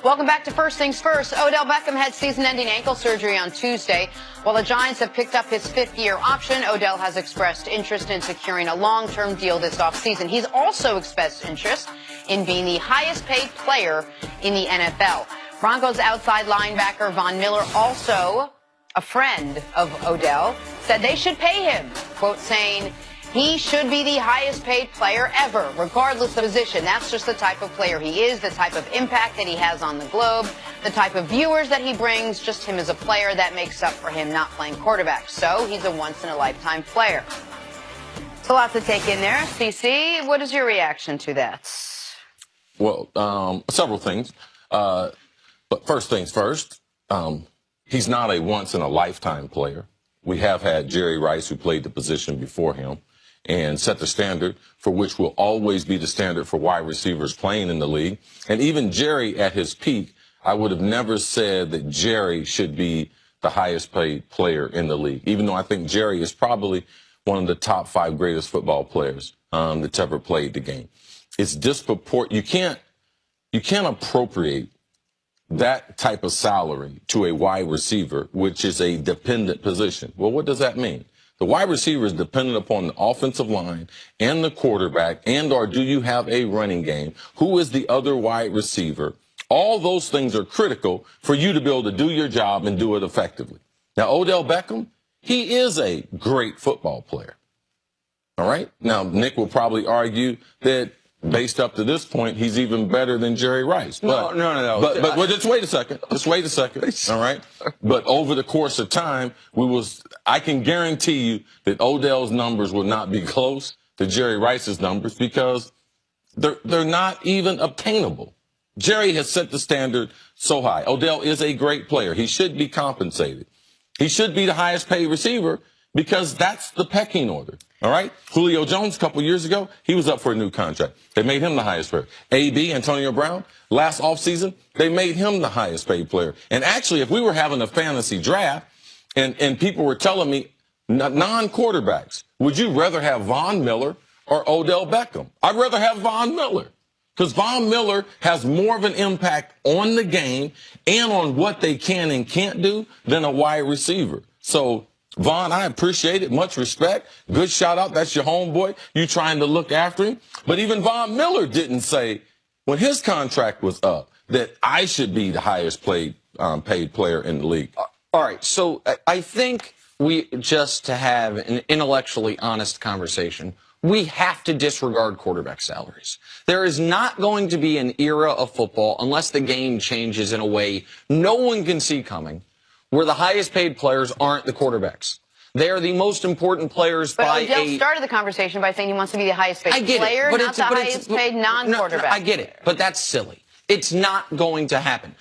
Welcome back to First Things First. Odell Beckham had season-ending ankle surgery on Tuesday. While the Giants have picked up his fifth-year option, Odell has expressed interest in securing a long-term deal this offseason. He's also expressed interest in being the highest-paid player in the NFL. Broncos outside linebacker Von Miller, also a friend of Odell, said they should pay him, quote, saying, "He should be the highest paid player ever, regardless of position. That's just the type of player he is, the type of impact that he has on the globe, the type of viewers that he brings, just him as a player. That makes up for him not playing quarterback. So he's a once-in-a-lifetime player." It's a lot to take in there. CC, what is your reaction to that? Well, several things. But first things first, he's not a once-in-a-lifetime player. We have had Jerry Rice, who played the position before him, and set the standard for which will always be the standard for wide receivers playing in the league. And even Jerry at his peak, I would have never said that Jerry should be the highest paid player in the league, even though I think Jerry is probably one of the top 5 greatest football players that's ever played the game. It's disproportionate. You can't appropriate that type of salary to a wide receiver, which is a dependent position. Well, what does that mean? The wide receiver is dependent upon the offensive line and the quarterback, and or do you have a running game? Who is the other wide receiver? All those things are critical for you to be able to do your job and do it effectively. Now, Odell Beckham, he is a great football player. All right? Now, Nick will probably argue that based up to this point, he's even better than Jerry Rice. But, No. But just wait a second. Just wait a second. All right. But over the course of time, I can guarantee you that Odell's numbers will not be close to Jerry Rice's numbers because they're not even obtainable. Jerry has set the standard so high. Odell is a great player. He should be compensated. He should be the highest paid receiver because that's the pecking order. All right? Julio Jones, a couple years ago, he was up for a new contract. They made him the highest paid. AB, Antonio Brown, last offseason, they made him the highest paid player. And actually, if we were having a fantasy draft and people were telling me, non-quarterbacks, would you rather have Von Miller or Odell Beckham? I'd rather have Von Miller because Von Miller has more of an impact on the game and on what they can and can't do than a wide receiver. So, Vaughn, I appreciate it. Much respect. Good shout out. That's your homeboy. You trying to look after him. But even Von Miller didn't say when his contract was up that I should be the highest paid player in the league. All right. So I think just to have an intellectually honest conversation, we have to disregard quarterback salaries. There is not going to be an era of football unless the game changes in a way no one can see coming, where the highest paid players aren't the quarterbacks. They are the most important players but Odell started the conversation by saying he wants to be the highest paid player, not the highest paid non-quarterback. I get it, but that's silly. It's not going to happen.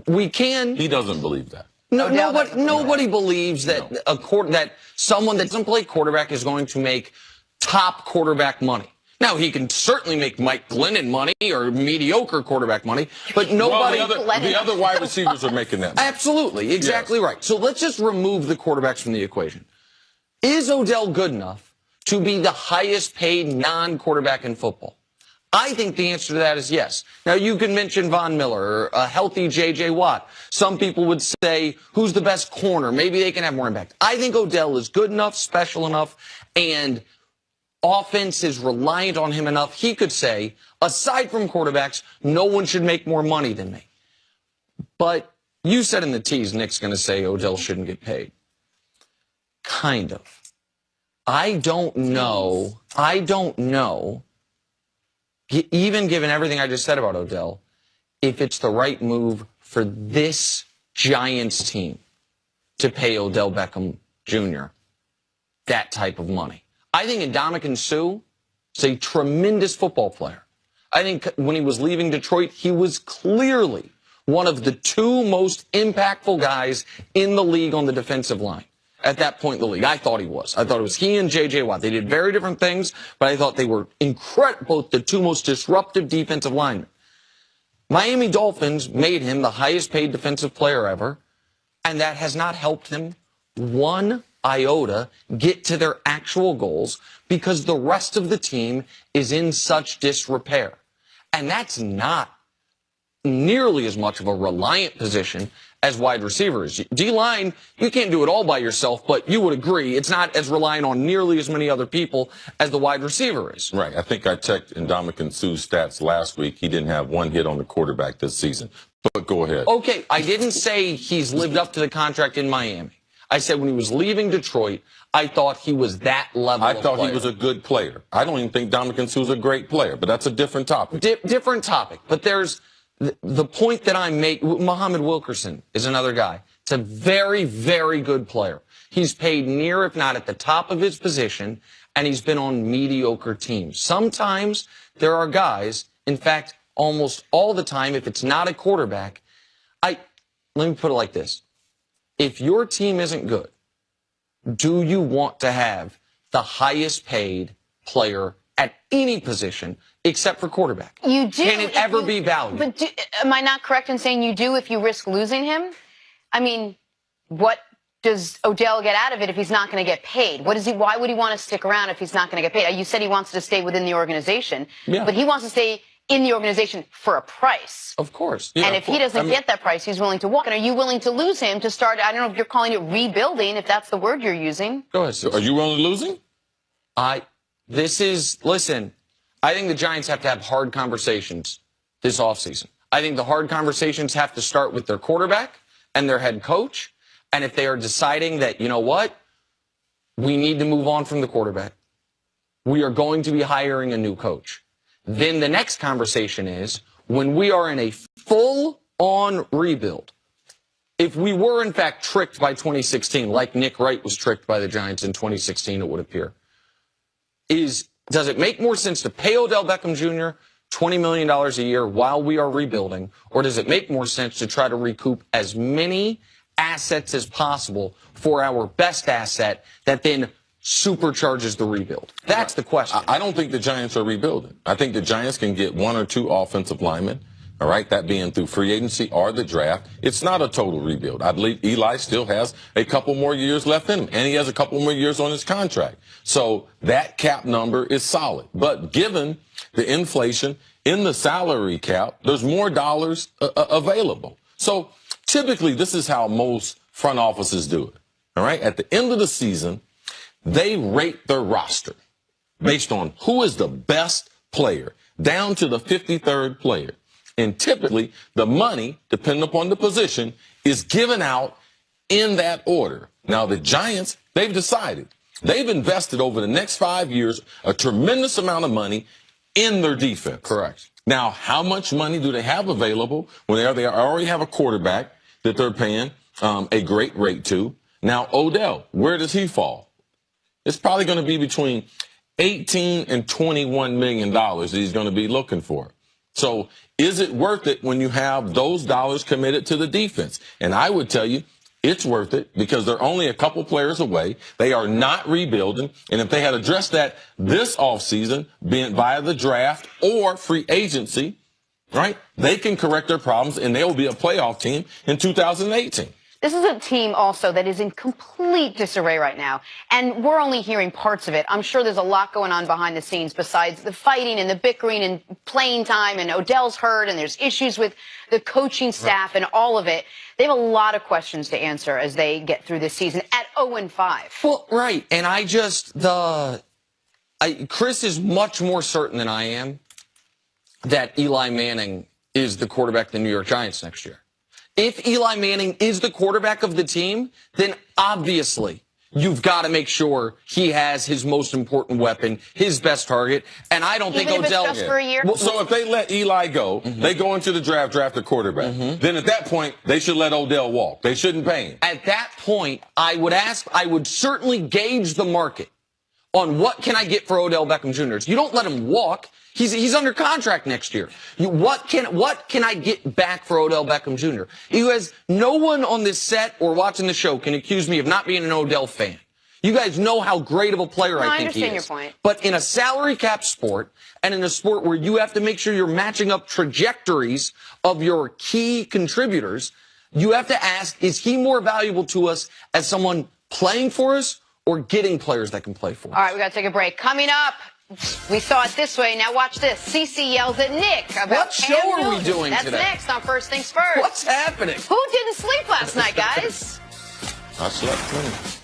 He doesn't believe that. Nobody believes that that someone that doesn't play quarterback is going to make top quarterback money. Now, he can certainly make Mike Glennon money or mediocre quarterback money, but nobody... Well, the other wide receivers are making that money. Absolutely. Exactly right. So let's just remove the quarterbacks from the equation. Is Odell good enough to be the highest paid non-quarterback in football? I think the answer to that is yes. Now, you can mention Von Miller or a healthy J.J. Watt. Some people would say, who's the best corner? Maybe they can have more impact. I think Odell is good enough, special enough, and offense is reliant on him enough. He could say, aside from quarterbacks, no one should make more money than me. But you said in the tease, Nick's going to say Odell shouldn't get paid. Kind of. I don't know, even given everything I just said about Odell, if it's the right move for this Giants team to pay Odell Beckham Jr. that type of money. I think Ndamukong Suh is a tremendous football player. I think when he was leaving Detroit, he was clearly one of the 2 most impactful guys in the league on the defensive line at that point in the league. I thought he was. I thought it was he and J.J. Watt. They did very different things, but I thought they were incredible, both the 2 most disruptive defensive linemen. Miami Dolphins made him the highest paid defensive player ever, and that has not helped him one iota get to their actual goals because the rest of the team is in such disrepair. And that's not nearly as much of a reliant position as wide receivers. D-line, you can't do it all by yourself, but you would agree it's not as reliant on nearly as many other people as the wide receiver is. Right. I think I checked Ndamukong Suh's stats last week. He didn't have one hit on the quarterback this season. But go ahead. Okay, I didn't say he's lived up to the contract in Miami. I said when he was leaving Detroit, I thought he was that level of thought player. he was a good player. I don't even think Ndamukong Suh's a great player, but that's a different topic. Different topic. But there's the point that I make. Muhammad Wilkerson is another guy. It's a very, very good player. He's paid near, if not at the top of his position, and he's been on mediocre teams. Sometimes there are guys, in fact, almost all the time, if it's not a quarterback, let me put it like this. If your team isn't good, do you want to have the highest paid player at any position except for quarterback? You do. Can it ever be valued? But am I not correct in saying you do if you risk losing him? I mean, what does Odell get out of it if he's not going to get paid? Why would he want to stick around if he's not going to get paid? You said he wants to stay within the organization, but he wants to stay in the organization for a price. Of course. Yeah, and if he doesn't get that price, he's willing to walk. And are you willing to lose him to start, I don't know if you're calling it rebuilding, if that's the word you're using. Go ahead. So are you willing to lose him? Listen, I think the Giants have to have hard conversations this offseason. I think the hard conversations have to start with their quarterback and their head coach. And if they are deciding that, you know what, we need to move on from the quarterback, we are going to be hiring a new coach. Then the next conversation is when we are in a full-on rebuild. If we were, in fact, tricked by 2016, like Nick Wright was tricked by the Giants in 2016, it would appear, does it make more sense to pay Odell Beckham Jr. $20 million a year while we are rebuilding, or does it make more sense to try to recoup as many assets as possible for our best asset that then supercharges the rebuild? That's the question. I don't think the Giants are rebuilding. I think the Giants can get one or two offensive linemen, all right, that being through free agency or the draft. It's not a total rebuild. I believe Eli still has a couple more years left in him, and he has a couple more years on his contract. So that cap number is solid. But given the inflation in the salary cap, there's more dollars available. So typically, this is how most front offices do it, all right? At the end of the season, they rate their roster based on who is the best player, down to the 53rd player. And typically, the money, depending upon the position, is given out in that order. Now, the Giants, they've decided. They've invested over the next 5 years a tremendous amount of money in their defense. Correct. Now, how much money do they have available when they already have a quarterback that they're paying a great rate to? Now, Odell, where does he fall? It's probably going to be between $18 and $21 million that he's going to be looking for. So is it worth it when you have those dollars committed to the defense? And I would tell you it's worth it because they're only a couple players away. They are not rebuilding. And if they had addressed that this offseason, being via the draft or free agency, right, they can correct their problems and they will be a playoff team in 2018. This is a team also that is in complete disarray right now, and we're only hearing parts of it. I'm sure there's a lot going on behind the scenes besides the fighting and the bickering and playing time, and Odell's hurt, and there's issues with the coaching staff and all of it. They have a lot of questions to answer as they get through this season at 0-5. Well, right, and Chris is much more certain than I am that Eli Manning is the quarterback of the New York Giants next year. If Eli Manning is the quarterback of the team, then obviously you've got to make sure he has his most important weapon, his best target. And I don't think Odell. Just for a year? Well, so if they let Eli go, they go into the draft a quarterback. Then at that point, they should let Odell walk. They shouldn't pay him. At that point, I would certainly gauge the market on what can I get for Odell Beckham Jr. You don't let him walk. He's under contract next year. What can I get back for Odell Beckham Jr.? You guys, no one on this set or watching the show can accuse me of not being an Odell fan. You guys know how great of a player I think he is. I understand your point. But in a salary cap sport and in a sport where you have to make sure you're matching up trajectories of your key contributors, you have to ask, is he more valuable to us as someone playing for us or getting players that can play for us? All right, we got to take a break. Coming up, We saw it this way. Now watch this. Cece yells at Nick about What show Cam are we Newton. doing That's today? next on First Things First. What's happening? Who didn't sleep last night, guys? I slept plenty.